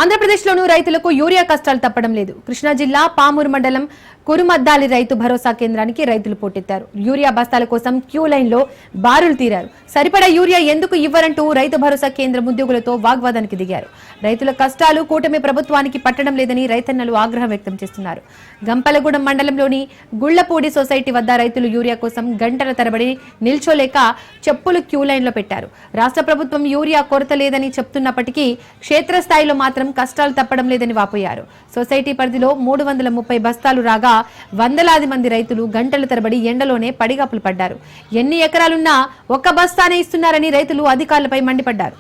ఆంధ్రప్రదేశ్లోనూ రైతులకు యూరియా కష్టాలు తప్పడం లేదు. కృష్ణా జిల్లా పామూరు మండలం కురుమద్దాలి రైతు భరోసా కేంద్రానికి రైతులు పోటెత్తారు. యూరియా బస్తాల కోసం క్యూ లైన్లో బారులు తీరారు. సరిపడా యూరియా ఎందుకు ఇవ్వరంటూ రైతు భరోసా కేంద్రం ఉద్యోగులతో వాగ్వాదానికి దిగారు. రైతుల కష్టాలు కూటమి ప్రభుత్వానికి పట్టడం లేదని రైతన్నలు ఆగ్రహం వ్యక్తం చేస్తున్నారు. గంపలగూడెం మండలంలోని గుళ్లపూడి సొసైటీ వద్ద రైతులు యూరియా కోసం గంటల తరబడి నిల్చోలేక చెప్పులు క్యూ లైన్లో పెట్టారు. రాష్ట్ర ప్రభుత్వం యూరియా కొరత లేదని చెప్తున్నప్పటికీ క్షేత్రస్థాయిలో మాత్రం కష్టాలు తప్పడం లేదని వాపోయారు. సొసైటీ పరిధిలో 330 బస్తాలు రాగా వందలాది మంది రైతులు గంటల తరబడి ఎండలోనే పడిగాపులు పడ్డారు. ఎన్ని ఎకరాలున్నా ఒక్క బస్తానే ఇస్తున్నారని రైతులు అధికారులపై మండిపడ్డారు.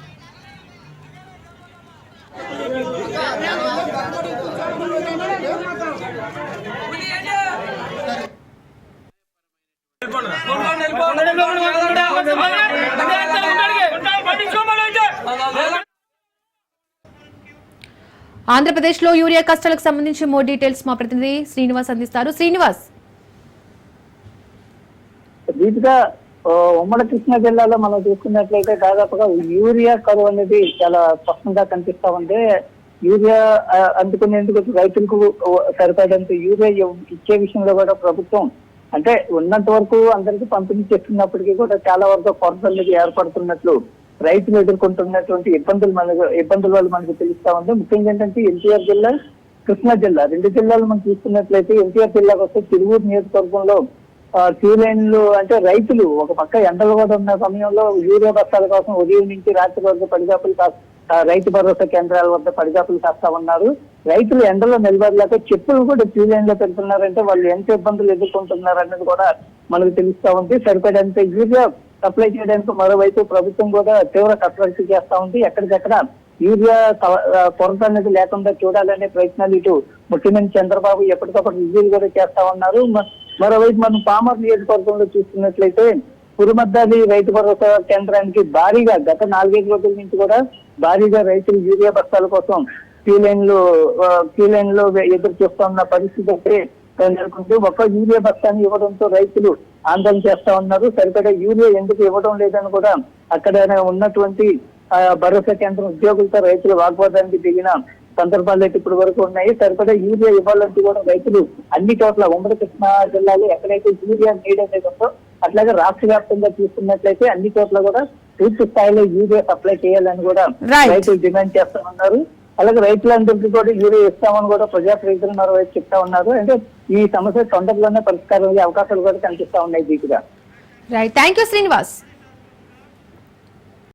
ఆంధ్రప్రదేశ్లో యూరియా కష్టాలకు సంబంధించి మోర్ డీటెయిల్స్ మా ప్రతినిధి శ్రీనివాస్ అందిస్తారు. శ్రీనివాస్, దీటుగా ఉమ్మడి కృష్ణా జిల్లాలో మనం చూసుకున్నట్లయితే దాదాపుగా యూరియా కరువు అనేది చాలా స్పష్టంగా కనిపిస్తా ఉంది. యూరియా అందుకునేందుకు రైతులకు సరిపడేంత యూరియా ఇచ్చే విషయంలో కూడా ప్రభుత్వం అంటే ఉన్నంత వరకు అందరికీ పంపిణీ చేస్తున్నప్పటికీ కూడా చాలా వరకు కొరత అనేది ఏర్పడుతున్నట్లు రైతులు ఎదుర్కొంటున్నటువంటి ఇబ్బందుల వల్ల మనకు తెలుస్తా ఉంది. ముఖ్యంగా ఏంటంటే ఎన్టీఆర్ జిల్లా, కృష్ణా జిల్లా రెండు జిల్లాలు మనం చూసుకున్నట్లయితే ఎన్టీఆర్ జిల్లాకు వస్తే తిరువూరు నియోజకవర్గంలో క్యూ లైన్లు అంటే రైతులు ఒక పక్క ఎండలు కూడా ఉన్న సమయంలో యూరియా బస్తాల కోసం ఉదయం నుంచి రాత్రి వరకు పడిగాపులు రైతు భరోసా కేంద్రాల వద్ద పడిగాపులు కాస్తా ఉన్నారు. రైతులు ఎండలో నిలబడలేక చెప్పులు కూడా క్యూ లైన్ లో పెడుతున్నారంటే వాళ్ళు ఎంత ఇబ్బందులు ఎదుర్కొంటున్నారు అనేది కూడా మనకు తెలుస్తా ఉంది. సరిపడేంత యూరియా సప్లై చేయడానికి మరోవైపు ప్రభుత్వం కూడా తీవ్ర కసరత్తు చేస్తా ఉంది. ఎక్కడికక్కడ యూరియా కొరత అనేది లేకుండా చూడాలనే ప్రయత్నాలు ఇటు ముఖ్యమంత్రి చంద్రబాబు ఎప్పటికప్పుడు రివ్యూలు కూడా చేస్తా ఉన్నారు. మరోవైపు మనం పామర్ నియోజకవర్గంలో చూస్తున్నట్లయితే కురుమద్దాలి రైతు భరోసా కేంద్రానికి భారీగా గత 4-5 రోజుల నుంచి కూడా భారీగా రైతులు యూరియా బస్తాల కోసం క్యూ లైన్ లో ఎదురు చూస్తా ఉన్న పరిస్థితి అయితే నెలకొంది. ఒక్క యూరియా బస్తాన్ని ఇవ్వడంతో రైతులు ఆందోళన చేస్తా ఉన్నారు. సరిపడా యూరియా ఎందుకు ఇవ్వడం లేదని కూడా అక్కడ ఉన్నటువంటి భరోసా కేంద్రం ఉద్యోగులతో రైతులు వాగ్వాదానికి దిగిన సందర్భాలు అయితే ఇప్పటి వరకు ఉన్నాయి. సరిపడా యూరియా ఇవ్వాలంటూ కూడా రైతులు అన్ని చోట్ల ఉమ్మడి కృష్ణా జిల్లాలో ఎక్కడైతే యూరియా నీడ్ అనేది ఉందో అట్లాగే రాష్ట్ర వ్యాప్తంగా చూసుకున్నట్లయితే అన్ని చోట్ల కూడా పూర్తి స్థాయిలో యూరియా సప్లై చేయాలని కూడా రైతులు డిమాండ్ చేస్తా ఉన్నారు. అలాగే రైతులందరికీ కూడా యూరియా ఇస్తామని కూడా ప్రజాప్రతినిధులు మరోవైపు చెప్తా ఉన్నారు. అంటే ఈ సమస్య తొందరలోనే పరిష్కారం అయ్యే అవకాశాలు కూడా కనిపిస్తా ఉన్నాయి. దీటుగా రైట్, థ్యాంక్ యూ శ్రీనివాస్.